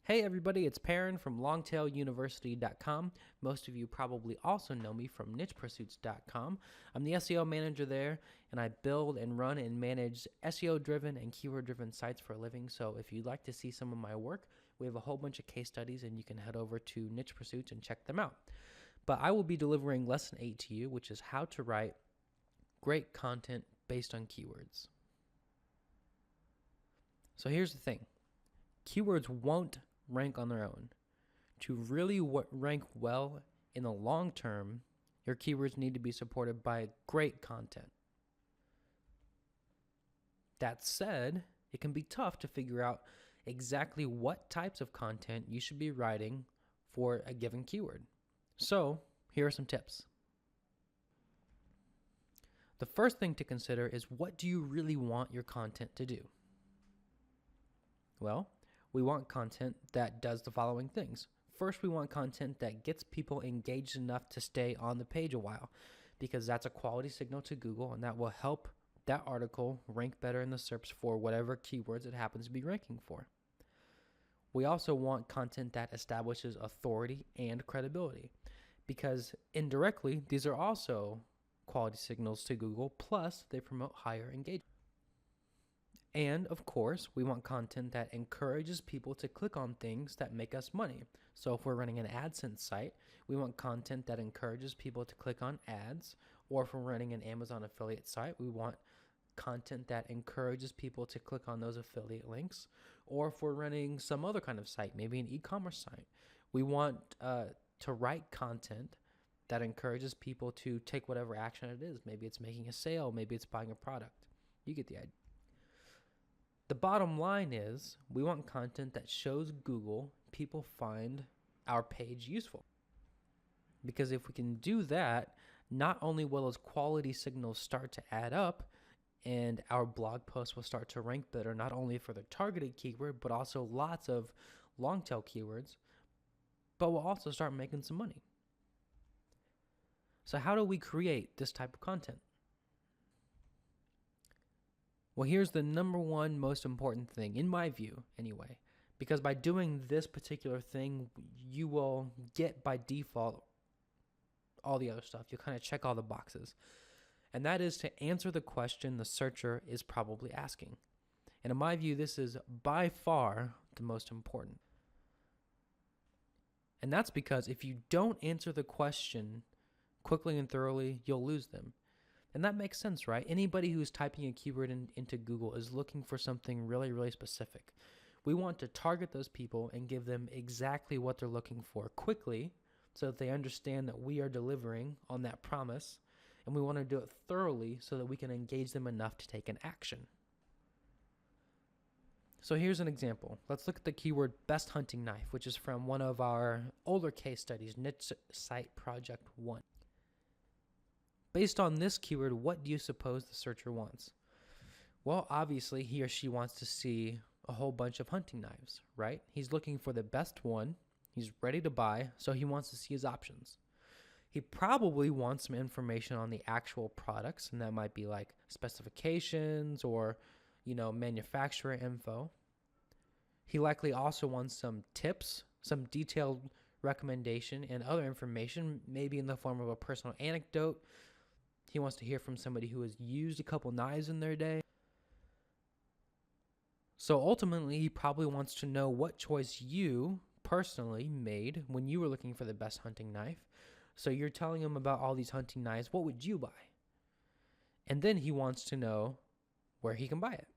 Hey everybody, it's Perrin from longtailuniversity.com. Most of you probably also know me from nichepursuits.com. I'm the SEO manager there, and I build and run and manage SEO-driven and keyword-driven sites for a living. So if you'd like to see some of my work, we have a whole bunch of case studies, and you can head over to Niche Pursuits and check them out. But I will be delivering Lesson 8 to you, which is how to write great content based on keywords. So here's the thing. Keywords won't rank on their own. To really rank well in the long term, your keywords need to be supported by great content. That said, it can be tough to figure out exactly what types of content you should be writing for a given keyword. So, here are some tips. The first thing to consider is, what do you really want your content to do? Well, we want content that does the following things. First, we want content that gets people engaged enough to stay on the page a while, because that's a quality signal to Google, and that will help that article rank better in the SERPs for whatever keywords it happens to be ranking for. We also want content that establishes authority and credibility, because indirectly, these are also quality signals to Google, plus they promote higher engagement. And of course, we want content that encourages people to click on things that make us money. So if we're running an AdSense site, we want content that encourages people to click on ads. Or if we're running an Amazon affiliate site, we want content that encourages people to click on those affiliate links. Or if we're running some other kind of site, maybe an e-commerce site, we want to write content that encourages people to take whatever action it is. Maybe it's making a sale, maybe it's buying a product. You get the idea. The bottom line is, we want content that shows Google people find our page useful. Because if we can do that, not only will those quality signals start to add up, and our blog posts will start to rank better, not only for the targeted keyword, but also lots of long tail keywords, but we'll also start making some money. So how do we create this type of content? Well, here's the number one most important thing, in my view anyway, because by doing this particular thing, you will get by default all the other stuff. You'll kind of check all the boxes. And that is to answer the question the searcher is probably asking. And in my view, this is by far the most important. And that's because if you don't answer the question quickly and thoroughly, you'll lose them. And that makes sense, right? Anybody who's typing a keyword into Google is looking for something really, really specific. We want to target those people and give them exactly what they're looking for quickly, so that they understand that we are delivering on that promise. And we want to do it thoroughly so that we can engage them enough to take an action. So here's an example. Let's look at the keyword best hunting knife, which is from one of our older case studies, Niche Site Project 1. Based on this keyword, what do you suppose the searcher wants? Well, obviously, he or she wants to see a whole bunch of hunting knives, right? He's looking for the best one. He's ready to buy, so he wants to see his options. He probably wants some information on the actual products, and that might be like specifications or, manufacturer info. He likely also wants some tips, some detailed recommendation, and other information, maybe in the form of a personal anecdote. He wants to hear from somebody who has used a couple knives in their day. So ultimately, he probably wants to know what choice you personally made when you were looking for the best hunting knife. So you're telling him about all these hunting knives. What would you buy? And then he wants to know where he can buy it.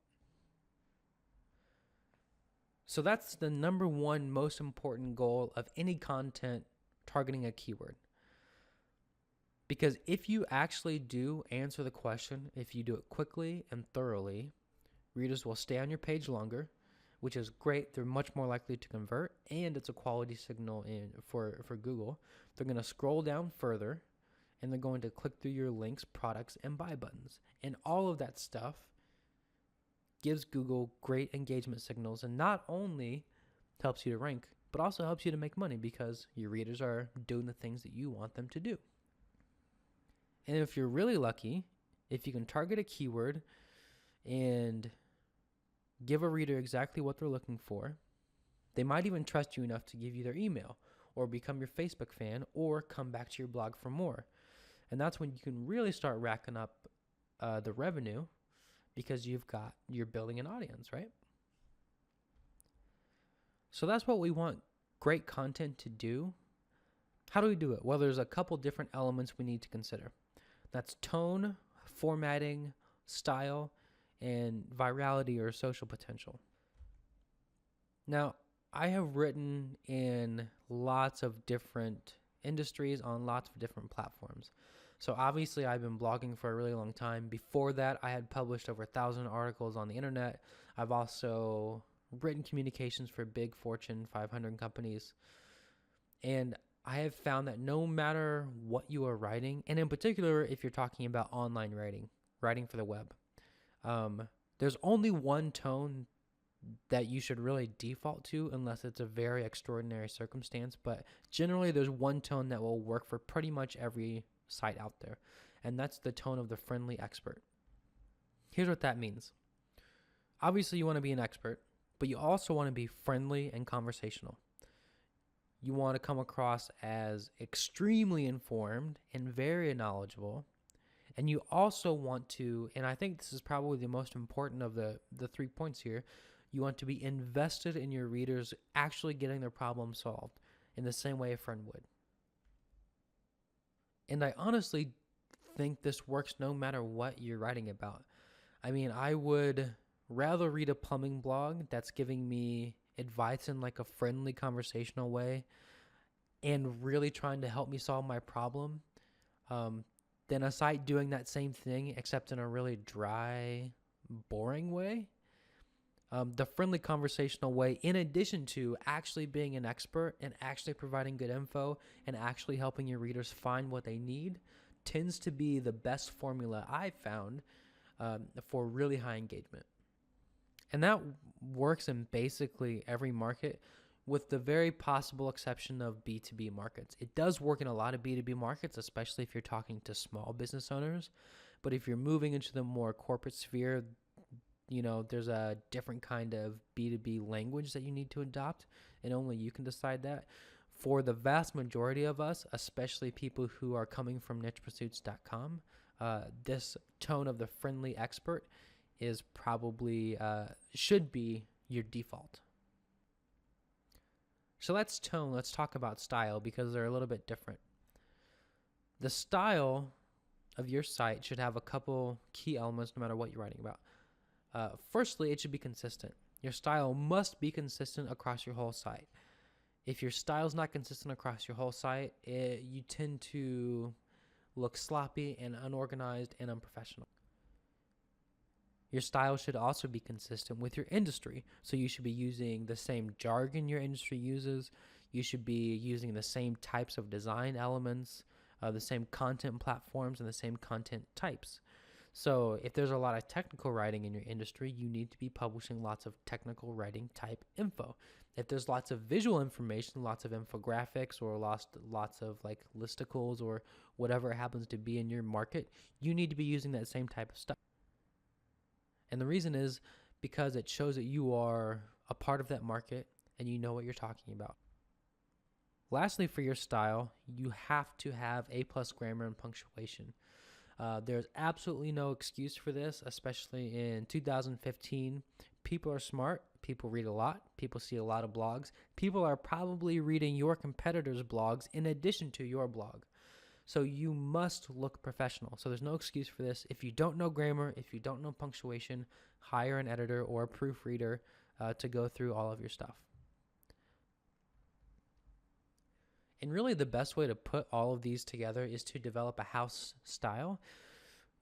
So that's the number one most important goal of any content targeting a keyword. Because if you actually do answer the question, if you do it quickly and thoroughly, readers will stay on your page longer, which is great. They're much more likely to convert, and it's a quality signal for Google. They're going to scroll down further, and they're going to click through your links, products, and buy buttons. And all of that stuff gives Google great engagement signals, and not only helps you to rank, but also helps you to make money because your readers are doing the things that you want them to do. And if you're really lucky, if you can target a keyword and give a reader exactly what they're looking for, They might even trust you enough to give you their email or become your Facebook fan or come back to your blog for more. And that's when you can really start racking up the revenue because you're building an audience, right? So that's what we want great content to do. How do we do it? Well, there's a couple different elements we need to consider. That's tone, formatting, style, and virality or social potential. Now, I have written in lots of different industries on lots of different platforms. So obviously I've been blogging for a really long time. Before that, I had published over 1,000 articles on the internet. I've also written communications for big Fortune 500 companies. And I have found that no matter what you are writing, and in particular, if you're talking about online writing for the web, there's only one tone that you should really default to unless it's a very extraordinary circumstance. But generally, there's one tone that will work for pretty much every site out there, and that's the tone of the friendly expert. Here's what that means. Obviously, you want to be an expert, but you also want to be friendly and conversational. You want to come across as extremely informed and very knowledgeable. And you also want to, and I think this is probably the most important of the 3 points here, you want to be invested in your readers actually getting their problem solved in the same way a friend would. And I honestly think this works no matter what you're writing about. I mean, I would rather read a plumbing blog that's giving me advice in like a friendly conversational way and really trying to help me solve my problem than a site doing that same thing except in a really dry, boring way. The friendly conversational way, in addition to actually being an expert and actually providing good info and actually helping your readers find what they need, tends to be the best formula I've found for really high engagement. And that works in basically every market, with the very possible exception of B2B markets. It does work in a lot of B2B markets, especially if you're talking to small business owners. But if you're moving into the more corporate sphere, there's a different kind of B2B language that you need to adopt, and only you can decide that. For the vast majority of us, especially people who are coming from nichepursuits.com, this tone of the friendly expert is probably, should be your default. So that's tone. Let's talk about style because they're a little bit different. The style of your site should have a couple key elements no matter what you're writing about. Firstly, it should be consistent. Your style must be consistent across your whole site. If your style is not consistent across your whole site, you tend to look sloppy and unorganized and unprofessional. Your style should also be consistent with your industry. So you should be using the same jargon your industry uses. You should be using the same types of design elements, the same content platforms, and the same content types. So if there's a lot of technical writing in your industry, you need to be publishing lots of technical writing type info. If there's lots of visual information, lots of infographics, or lots of like listicles or whatever it happens to be in your market, you need to be using that same type of stuff. And the reason is because it shows that you are a part of that market and you know what you're talking about. Lastly, for your style, you have to have A+ grammar and punctuation. There's absolutely no excuse for this, especially in 2015. People are smart. People read a lot. People see a lot of blogs. People are probably reading your competitors' blogs in addition to your blog. So you must look professional. So there's no excuse for this. If you don't know grammar, if you don't know punctuation, hire an editor or a proofreader to go through all of your stuff. And really the best way to put all of these together is to develop a house style.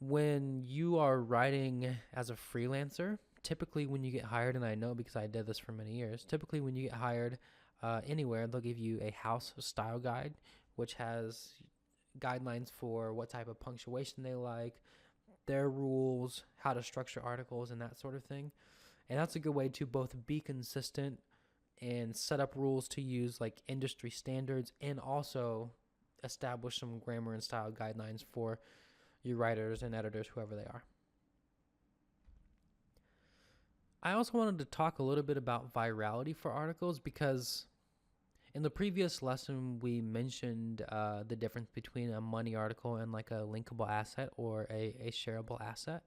When you are writing as a freelancer, typically when you get hired, and I know because I did this for many years, typically when you get hired anywhere, they'll give you a house style guide, which has guidelines for what type of punctuation they like, their rules, how to structure articles, and that sort of thing. And that's a good way to both be consistent and set up rules to use like industry standards, and also establish some grammar and style guidelines for your writers and editors, whoever they are. I also wanted to talk a little bit about virality for articles because in the previous lesson we mentioned the difference between a money article and like a linkable asset or a shareable asset.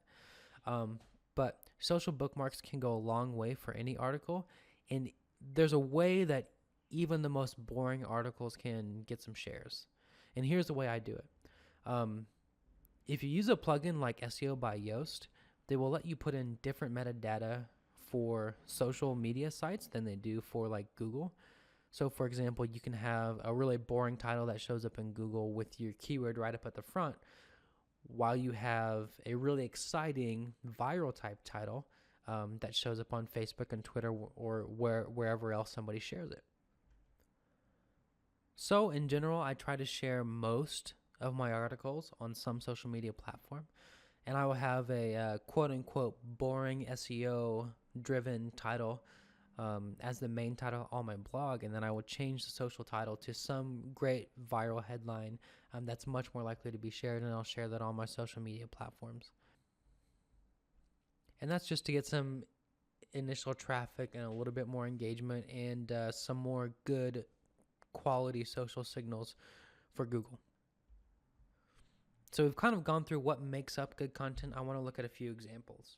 But social bookmarks can go a long way for any article, and there's a way that even the most boring articles can get some shares. And here's the way I do it. If you use a plugin like SEO by Yoast, they will let you put in different metadata for social media sites than they do for like Google. So for example, you can have a really boring title that shows up in Google with your keyword right up at the front, while you have a really exciting viral type title that shows up on Facebook and Twitter or wherever else somebody shares it. So in general, I try to share most of my articles on some social media platform, and I will have a quote unquote boring SEO driven title as the main title on my blog, and then I will change the social title to some great viral headline that's much more likely to be shared, and I'll share that on my social media platforms. And that's just to get some initial traffic and a little bit more engagement and some more good quality social signals for Google. So we've kind of gone through what makes up good content. I want to look at a few examples.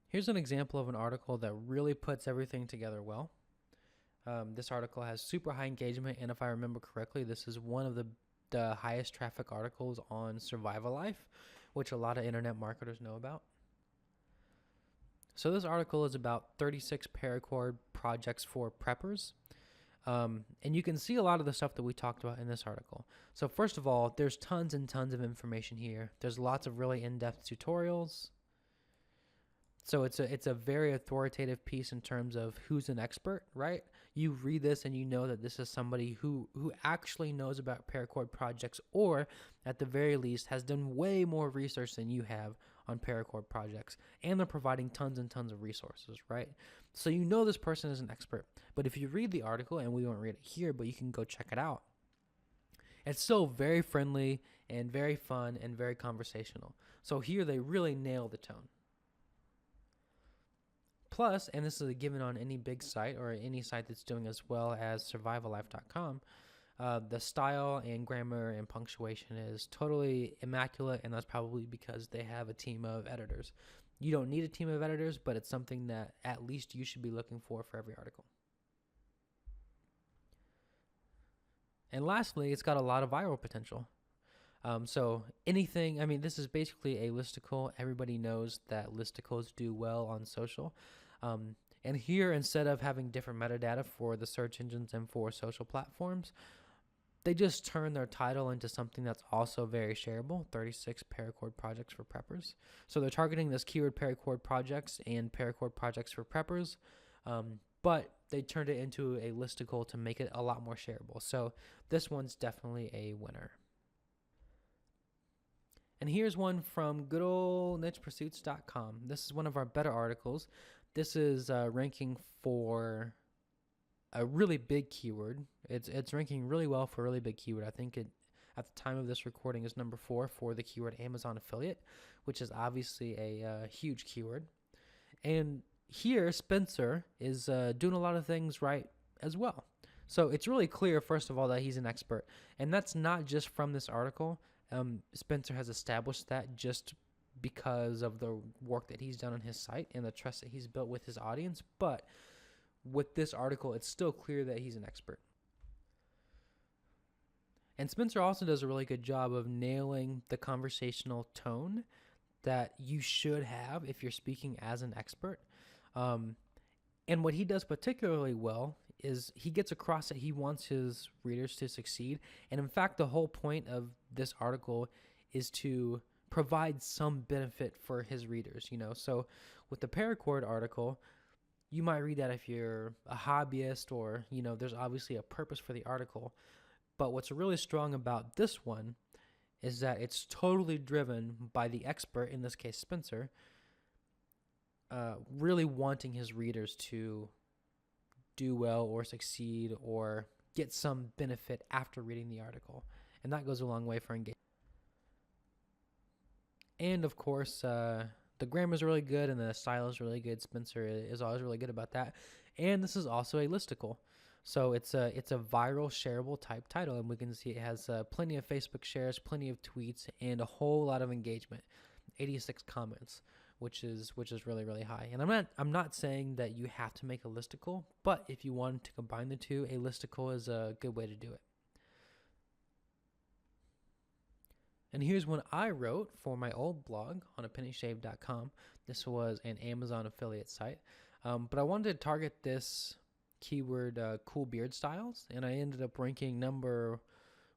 Here's an example of an article that really puts everything together well. This article has super high engagement, and if I remember correctly, this is one of the highest traffic articles on Survival Life, which a lot of internet marketers know about. So this article is about 36 paracord projects for preppers. And you can see a lot of the stuff that we talked about in this article. So first of all, there's tons and tons of information here. There's lots of really in-depth tutorials. So it's a very authoritative piece in terms of who's an expert, right? You read this and you know that this is somebody who actually knows about paracord projects, or at the very least has done way more research than you have on paracord projects, and they're providing tons and tons of resources, right? So you know this person is an expert. But if you read the article, and we won't read it here, but you can go check it out, it's still very friendly and very fun and very conversational. So here they really nail the tone. Plus, and this is a given on any big site or any site that's doing as well as survivallife.com, the style and grammar and punctuation is totally immaculate, and that's probably because they have a team of editors. You don't need a team of editors, but it's something that at least you should be looking for every article. And lastly, it's got a lot of viral potential. So anything, I mean, this is basically a listicle. Everybody knows that listicles do well on social. And here, instead of having different metadata for the search engines and for social platforms, they just turn their title into something that's also very shareable, 36 paracord projects for preppers. So they're targeting this keyword paracord projects and paracord projects for preppers, but they turned it into a listicle to make it a lot more shareable. So this one's definitely a winner. And here's one from good old nichepursuits.com. This is one of our better articles. This is ranking for a really big keyword. It's ranking really well for a really big keyword. I think it, at the time of this recording, is number 4 for the keyword Amazon affiliate, which is obviously a huge keyword. And here, Spencer is doing a lot of things right as well. So it's really clear, first of all, that he's an expert. And that's not just from this article. Spencer has established that just because of the work that he's done on his site and the trust that he's built with his audience. But with this article, it's still clear that he's an expert. And Spencer also does a really good job of nailing the conversational tone that you should have if you're speaking as an expert. And what he does particularly well is he gets across that he wants his readers to succeed. And in fact, the whole point of this article is to provide some benefit for his readers, you know. So with the paracord article, you might read that if you're a hobbyist or, you know, there's obviously a purpose for the article. But what's really strong about this one is that it's totally driven by the expert, in this case Spencer, really wanting his readers to do well or succeed or get some benefit after reading the article. And that goes a long way for engagement. And of course, the grammar is really good and the style is really good. Spencer is always really good about that. And this is also a listicle. So it's a viral shareable type title, and we can see it has plenty of Facebook shares, plenty of tweets, and a whole lot of engagement. 86 comments, which is really, really high. And I'm not saying that you have to make a listicle, but if you want to combine the two, a listicle is a good way to do it. And here's one I wrote for my old blog on apennyshave.com. This was an Amazon affiliate site, but I wanted to target this keyword, cool beard styles, and I ended up ranking number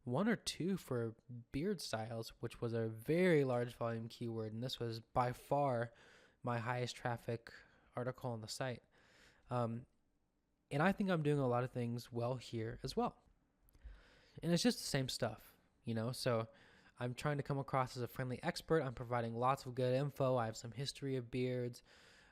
1 or 2 for beard styles, which was a very large volume keyword, and this was by far my highest traffic article on the site. And I think I'm doing a lot of things well here as well. And it's just the same stuff, so I'm trying to come across as a friendly expert. I'm providing lots of good info. I have some history of beards.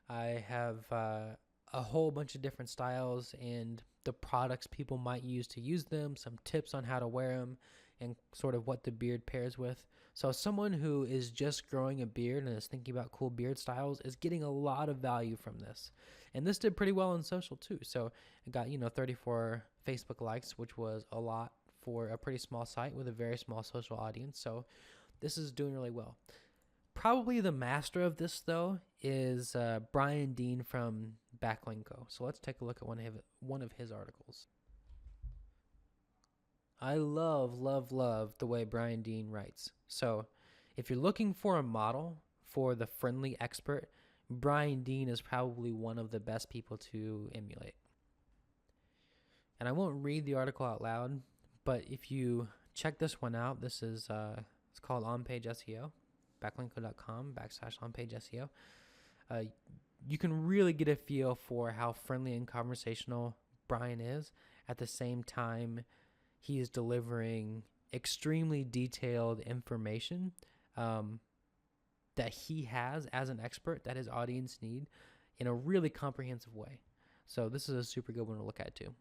I have a whole bunch of different styles and the products people might use to use them, some tips on how to wear them, and sort of what the beard pairs with. So someone who is just growing a beard and is thinking about cool beard styles is getting a lot of value from this. And this did pretty well on social too. So it got, 34 Facebook likes, which was a lot for a pretty small site with a very small social audience. So this is doing really well. Probably the master of this, though, is Brian Dean from Backlinko. So let's take a look at one of his articles. I love the way Brian Dean writes. So if you're looking for a model for the friendly expert, Brian Dean is probably one of the best people to emulate. And I won't read the article out loud, but if you check this one out, this is it's called On-Page SEO. Backlinko.com/on-page SEO. You can really get a feel for how friendly and conversational Brian is. At the same time, he is delivering extremely detailed information that he has as an expert that his audience need in a really comprehensive way. So this is a super good one to look at too.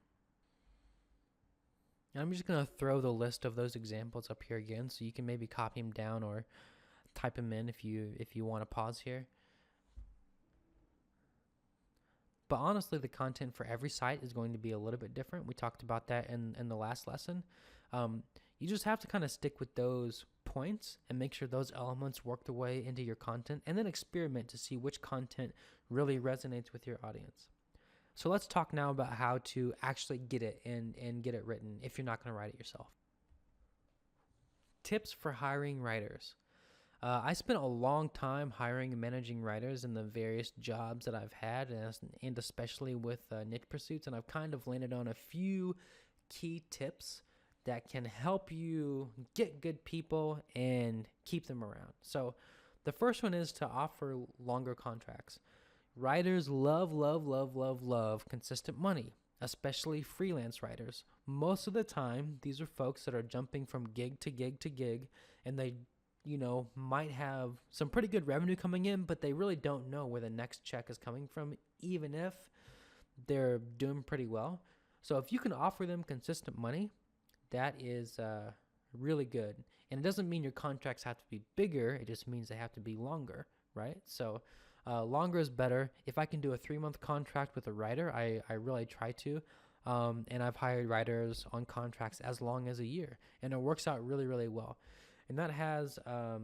And I'm just going to throw the list of those examples up here again so you can maybe copy them down or type them in if you want to pause here. But honestly, the content for every site is going to be a little bit different. We talked about that in the last lesson. You just have to kind of stick with those points and make sure those elements work their way into your content, and then experiment to see which content really resonates with your audience. So let's talk now about how to actually get it and get it written if you're not going to write it yourself. Tips for hiring writers. I spent a long time hiring and managing writers in the various jobs that I've had, and especially with niche pursuits, and I've kind of landed on a few key tips that can help you get good people and keep them around. So the first one is to offer longer contracts. Writers love consistent money, especially freelance writers. Most of the time, these are folks that are jumping from gig to gig to gig, and they might have some pretty good revenue coming in, but they really don't know where the next check is coming from, even if they're doing pretty well. So if you can offer them consistent money, that is really good. And it doesn't mean your contracts have to be bigger. It just means they have to be longer, right? So longer is better. If I can do a 3-month contract with a writer, I really try to. And I've hired writers on contracts as long as a year, and it works out really, really well. And that has a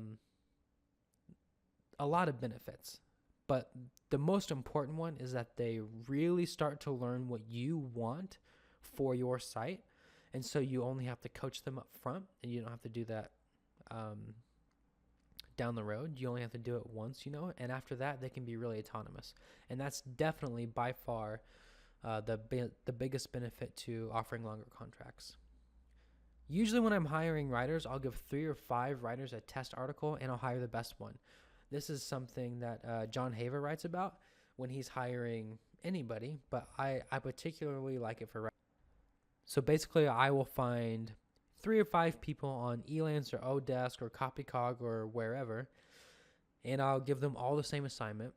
lot of benefits. But the most important one is that they really start to learn what you want for your site. And so you only have to coach them up front, and you don't have to do that down the road. You only have to do it once, and after that, they can be really autonomous. And that's definitely by far the biggest benefit to offering longer contracts. Usually when I'm hiring writers, I'll give 3 or 5 writers a test article, and I'll hire the best one. This is something that John Haver writes about when he's hiring anybody, but I particularly like it for writers. So basically, I will find 3 or 5 people on Elance or Odesk or Copycog or wherever, and I'll give them all the same assignment,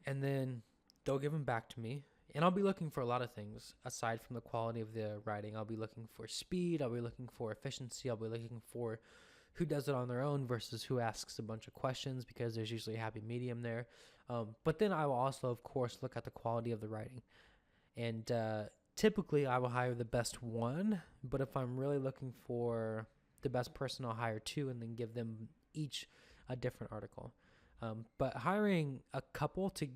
and then they'll give them back to me. And I'll be looking for a lot of things aside from the quality of the writing. I'll be looking for speed. I'll be looking for efficiency. I'll be looking for who does it on their own versus who asks a bunch of questions, because there's usually a happy medium there. But then I will also, of course, look at the quality of the writing. And typically I will hire the best one, but if I'm really looking for the best person, I'll hire two and then give them each a different article. But hiring a couple to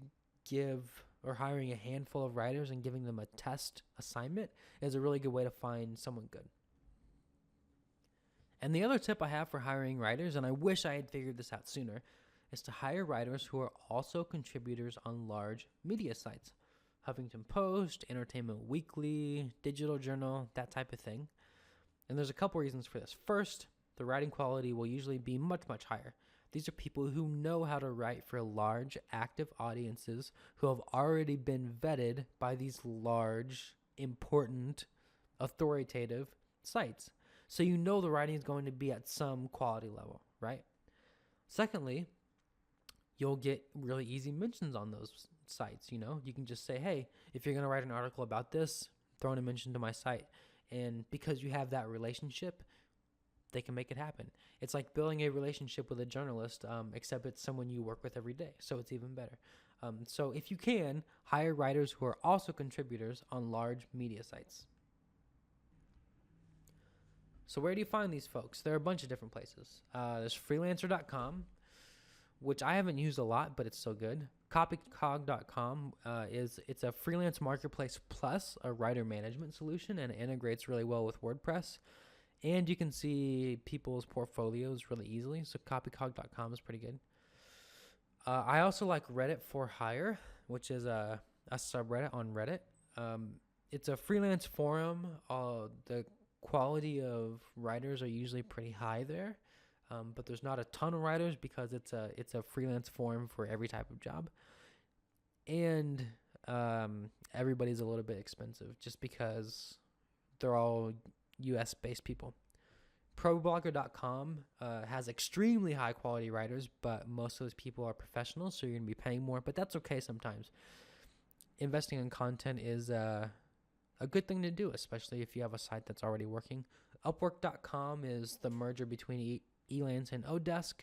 give, or hiring a handful of writers and giving them a test assignment is a really good way to find someone good. And the other tip I have for hiring writers, and I wish I had figured this out sooner, is to hire writers who are also contributors on large media sites. Huffington Post, Entertainment Weekly, Digital Journal, that type of thing. And there's a couple reasons for this. First, the writing quality will usually be much, much higher. These are people who know how to write for large, active audiences who have already been vetted by these large, important, authoritative sites. So you know the writing is going to be at some quality level, right? Secondly, you'll get really easy mentions on those sites. You know, you can just say, hey, if you're going to write an article about this, throw in a mention to my site. And because you have that relationship, they can make it happen. It's like building a relationship with a journalist, except it's someone you work with every day. So it's even better. So if you can, hire writers who are also contributors on large media sites. So where do you find these folks? There are a bunch of different places. There's freelancer.com, which I haven't used a lot, but it's so good. Copycog.com it's a freelance marketplace plus a writer management solution, and it integrates really well with WordPress. And you can see people's portfolios really easily. So copycog.com is pretty good. I also like Reddit for Hire, which is a subreddit on Reddit. It's a freelance forum. The quality of writers are usually pretty high there. But there's not a ton of writers because it's a freelance forum for every type of job. And everybody's a little bit expensive just because they're all US-based people. ProBlogger.com has extremely high-quality writers, but most of those people are professionals, so you're going to be paying more, but that's okay sometimes. Investing in content is a good thing to do, especially if you have a site that's already working. Upwork.com is the merger between Elance and Odesk.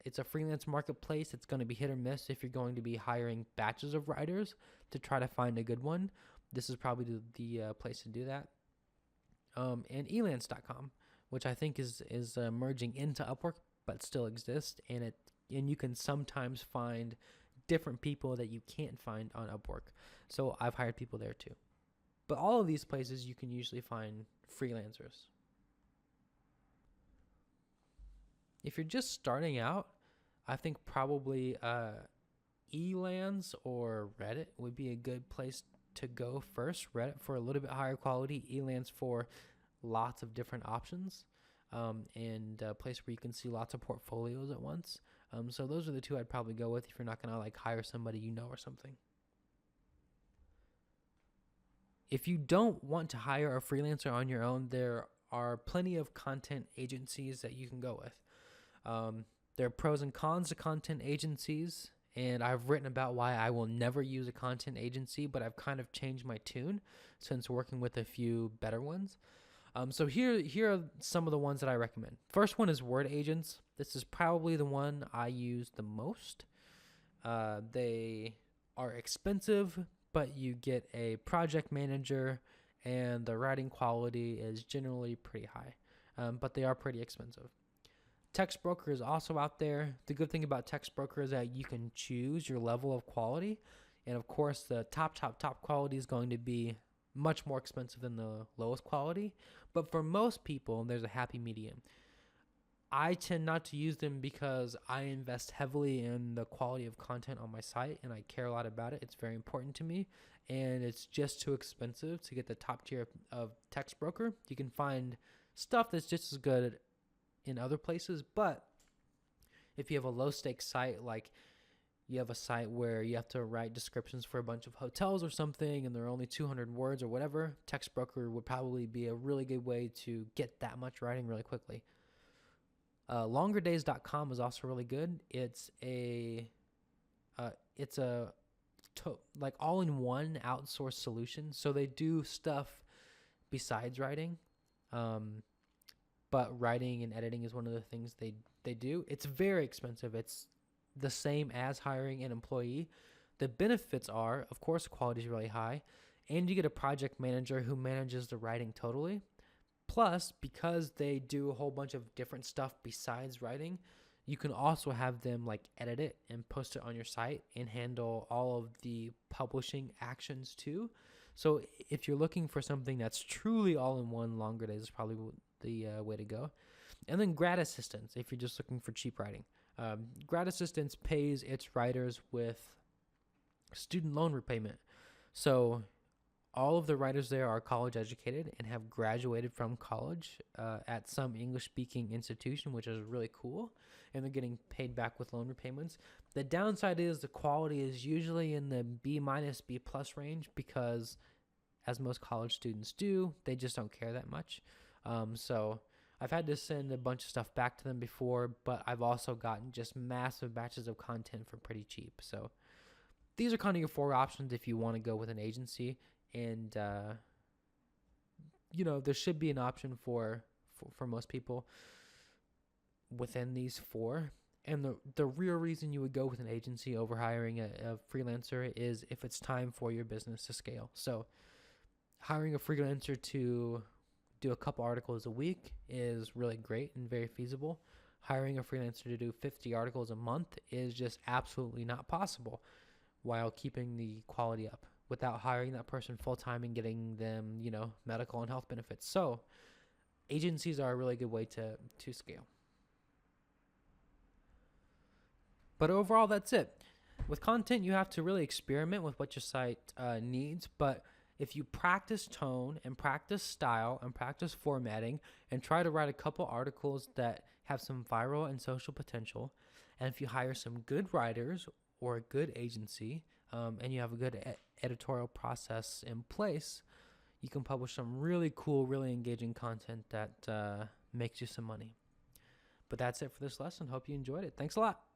It's a freelance marketplace. It's going to be hit or miss if you're going to be hiring batches of writers to try to find a good one. This is probably the place to do that. And Elance.com, which I think is merging into Upwork, but still exists, and you can sometimes find different people that you can't find on Upwork. So I've hired people there too. But all of these places you can usually find freelancers. If you're just starting out, I think probably Elance or Reddit would be a good place to go first. Reddit for a little bit higher quality, Elance for lots of different options, and a place where you can see lots of portfolios at once. So those are the two I'd probably go with if you're not going to like hire somebody you know or something. If you don't want to hire a freelancer on your own, there are plenty of content agencies that you can go with. There are pros and cons to content agencies, and I've written about why I will never use a content agency, but I've kind of changed my tune since working with a few better ones. So here are some of the ones that I recommend. First one is Word Agents. This is probably the one I use the most. They are expensive, but you get a project manager, and the writing quality is generally pretty high, but they are pretty expensive. TextBroker is also out there. The good thing about TextBroker is that you can choose your level of quality, and of course the top quality is going to be much more expensive than the lowest quality, but for most people there's a happy medium. I tend not to use them because I invest heavily in the quality of content on my site, and I care a lot about it. It's very important to me, and it's just too expensive to get the top tier of TextBroker. You can find stuff that's just as good in other places, but if you have a low stakes site, like you have a site where you have to write descriptions for a bunch of hotels or something and there are only 200 words or whatever, TextBroker would probably be a really good way to get that much writing really quickly. LongerDays.com is also really good. It's a like all-in-one outsourced solution, so they do stuff besides writing, but but writing and editing is one of the things they do. It's very expensive. It's the same as hiring an employee. The benefits are, of course, quality is really high, and you get a project manager who manages the writing totally. Plus, because they do a whole bunch of different stuff besides writing, you can also have them like edit it and post it on your site and handle all of the publishing actions too. So if you're looking for something that's truly all in one, Longer Days is probably the way to go. And then Grad Assistance, if you're just looking for cheap writing. Grad Assistance pays its writers with student loan repayment. So all of the writers there are college educated and have graduated from college at some English-speaking institution, which is really cool. And they're getting paid back with loan repayments. The downside is the quality is usually in the B-, B+ range because, as most college students do, they just don't care that much. So I've had to send a bunch of stuff back to them before, but I've also gotten just massive batches of content for pretty cheap. So these are kind of your 4 options if you want to go with an agency. And, there should be an option for most people within these 4. And the real reason you would go with an agency over hiring a freelancer is if it's time for your business to scale. So hiring a freelancer to do a couple articles a week is really great and very feasible. Hiring a freelancer to do 50 articles a month is just absolutely not possible while keeping the quality up without hiring that person full-time and getting them, medical and health benefits. So agencies are a really good way to scale. But overall, that's it. With content, you have to really experiment with what your site needs. But if you practice tone and practice style and practice formatting and try to write a couple articles that have some viral and social potential, and if you hire some good writers or a good agency, and you have a good editorial process in place, you can publish some really cool, really engaging content that makes you some money. But that's it for this lesson. Hope you enjoyed it. Thanks a lot.